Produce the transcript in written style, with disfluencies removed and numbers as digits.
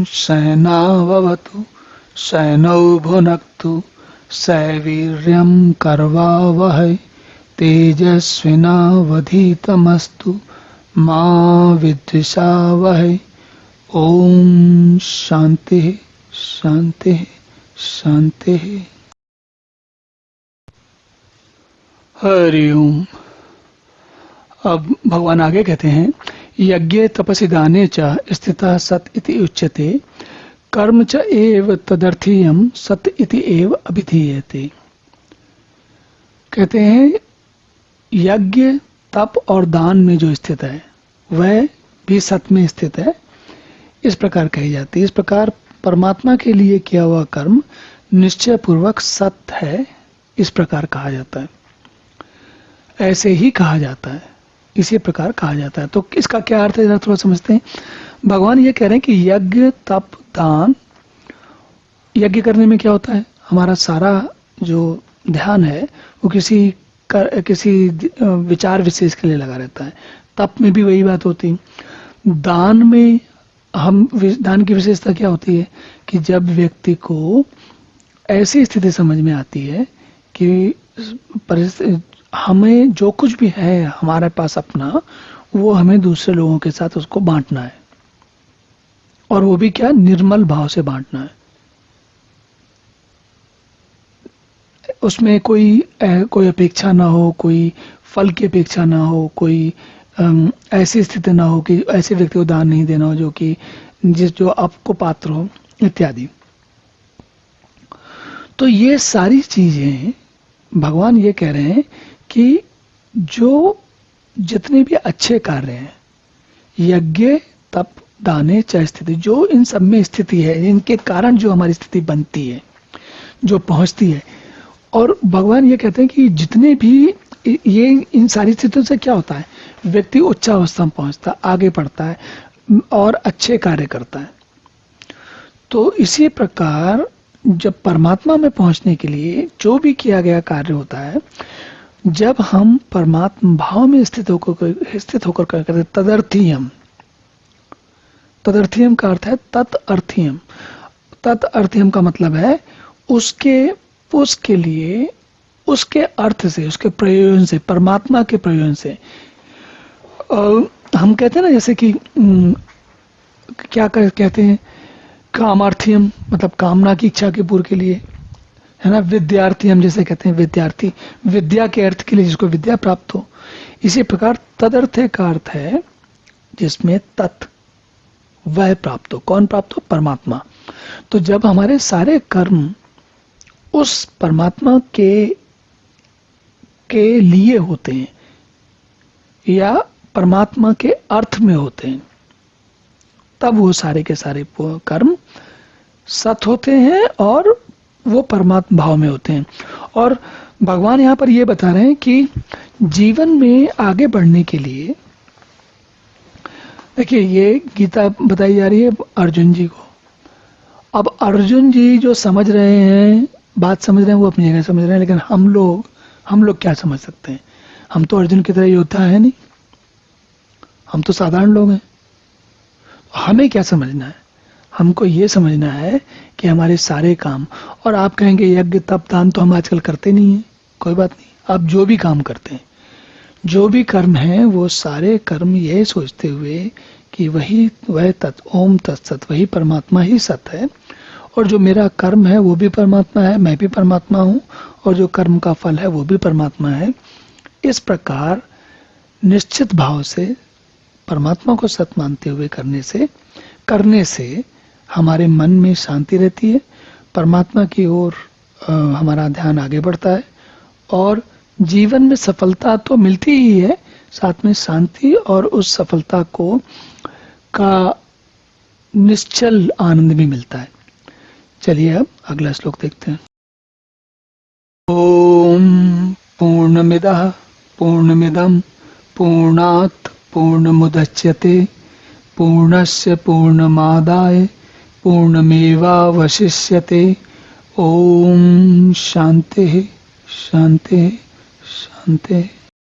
सहनाववतु सहनौ भुनक्तु सवीर्यं कर्वावहै तेजस्विनावधीतमस्तु मा विद्विषावहै। ओम शांति शांति शांति। हरि ओम। अब भगवान आगे कहते हैं, यज्ञे तपसि दाने च स्थितः सत् इति उच्यते, कर्म च एव तदर्थीयं सत् इति एव अभिधीयते। कहते हैं यज्ञ तप और दान में जो स्थित है वह भी सत में स्थित है, इस प्रकार कही जाती है। इस प्रकार परमात्मा के लिए किया हुआ कर्म निश्चय पूर्वक सत्य है, इस प्रकार कहा जाता है, ऐसे ही कहा जाता है, इसी प्रकार कहा जाता है। तो इसका क्या अर्थ है जरा थोड़ा समझते हैं। भगवान ये कह रहे हैं कि यज्ञ तप दान, यज्ञ करने में क्या होता है, हमारा सारा जो ध्यान है वो किसी विचार विशेष के लिए लगा रहता है। तप में भी वही बात होती है। दान में दान की विशेषता क्या होती है कि जब व्यक्ति को ऐसी स्थिति समझ में आती है कि हमें जो कुछ भी है हमारे पास अपना, वो हमें दूसरे लोगों के साथ उसको बांटना है, और वो भी क्या, निर्मल भाव से बांटना है। उसमें कोई अपेक्षा ना हो, कोई फल की अपेक्षा ना हो, कोई ऐसी स्थिति ना हो कि ऐसे व्यक्ति को दान नहीं देना हो जो आपको पात्र हो इत्यादि। तो ये सारी चीजें भगवान ये कह रहे हैं कि जो जितने भी अच्छे कार्य हैं, यज्ञ तप दाने च स्थिति, जो इन सब में स्थिति है, इनके कारण जो हमारी स्थिति बनती है, जो पहुंचती है, और भगवान ये कहते हैं कि जितने भी ये इन सारी स्थितियों से क्या होता है, व्यक्ति उच्च अवस्था में पहुंचता है, आगे बढ़ता है और अच्छे कार्य करता है। तो इसी प्रकार जब परमात्मा में पहुंचने के लिए जो भी किया गया कार्य होता है, जब हम परमात्मा भाव में स्थित होकर करते, तदर्थीयम, तदर्थीयम का अर्थ है तदर्थीयम। तदर्थीयम का मतलब है उसके लिए, उसके अर्थ से, उसके प्रयोजन से, परमात्मा के प्रयोजन से। हम कहते हैं ना, जैसे कि क्या कहते हैं, कामार्थीयम, मतलब कामना की इच्छा के पूर्ण के लिए, है ना। विद्यार्थी हम जैसे कहते हैं, विद्यार्थी विद्या के अर्थ के लिए, जिसको विद्या प्राप्त हो। इसी प्रकार तदर्थ का अर्थ है जिसमें तत् वह प्राप्त हो। कौन प्राप्त हो? परमात्मा। तो जब हमारे सारे कर्म उस परमात्मा के लिए होते हैं या परमात्मा के अर्थ में होते हैं, तब वो सारे के सारे कर्म सत होते हैं और वो परमात्मा भाव में होते हैं। और भगवान यहाँ पर ये बता रहे हैं कि जीवन में आगे बढ़ने के लिए, देखिए ये गीता बताई जा रही है अर्जुन जी को। अब अर्जुन जी जो समझ रहे हैं, बात समझ रहे हैं, वो अपनी जगह समझ रहे हैं, लेकिन हम लोग क्या समझ सकते हैं? हम तो अर्जुन की तरह योद्धा है नहीं, हम तो साधारण लोग हैं। हमें क्या समझना है? हमको ये समझना है कि हमारे सारे काम, और आप कहेंगे यज्ञ तप दान तो हम आजकल करते नहीं हैं, कोई बात नहीं। आप जो भी काम करते हैं, जो भी कर्म है, वो सारे कर्म ये सोचते हुए कि वह तत् ओम तत्सत, वही परमात्मा ही सत है, और जो मेरा कर्म है वो भी परमात्मा है, मैं भी परमात्मा हूँ, और जो कर्म का फल है वो भी परमात्मा है। इस प्रकार निश्चित भाव से परमात्मा को सत मानते हुए करने से हमारे मन में शांति रहती है, परमात्मा की ओर हमारा ध्यान आगे बढ़ता है, और जीवन में सफलता तो मिलती ही है, साथ में शांति और उस सफलता का निश्चल आनंद भी मिलता है। चलिए अब अगला श्लोक देखते हैं। ओम पूर्णमिदः पूर्णमिदं पूर्णात् पूर्णमुदच्यते पूर्णस्य पूर्णमादाय पूर्णमेवावशिष्यते। ओम शांति शांति शांति।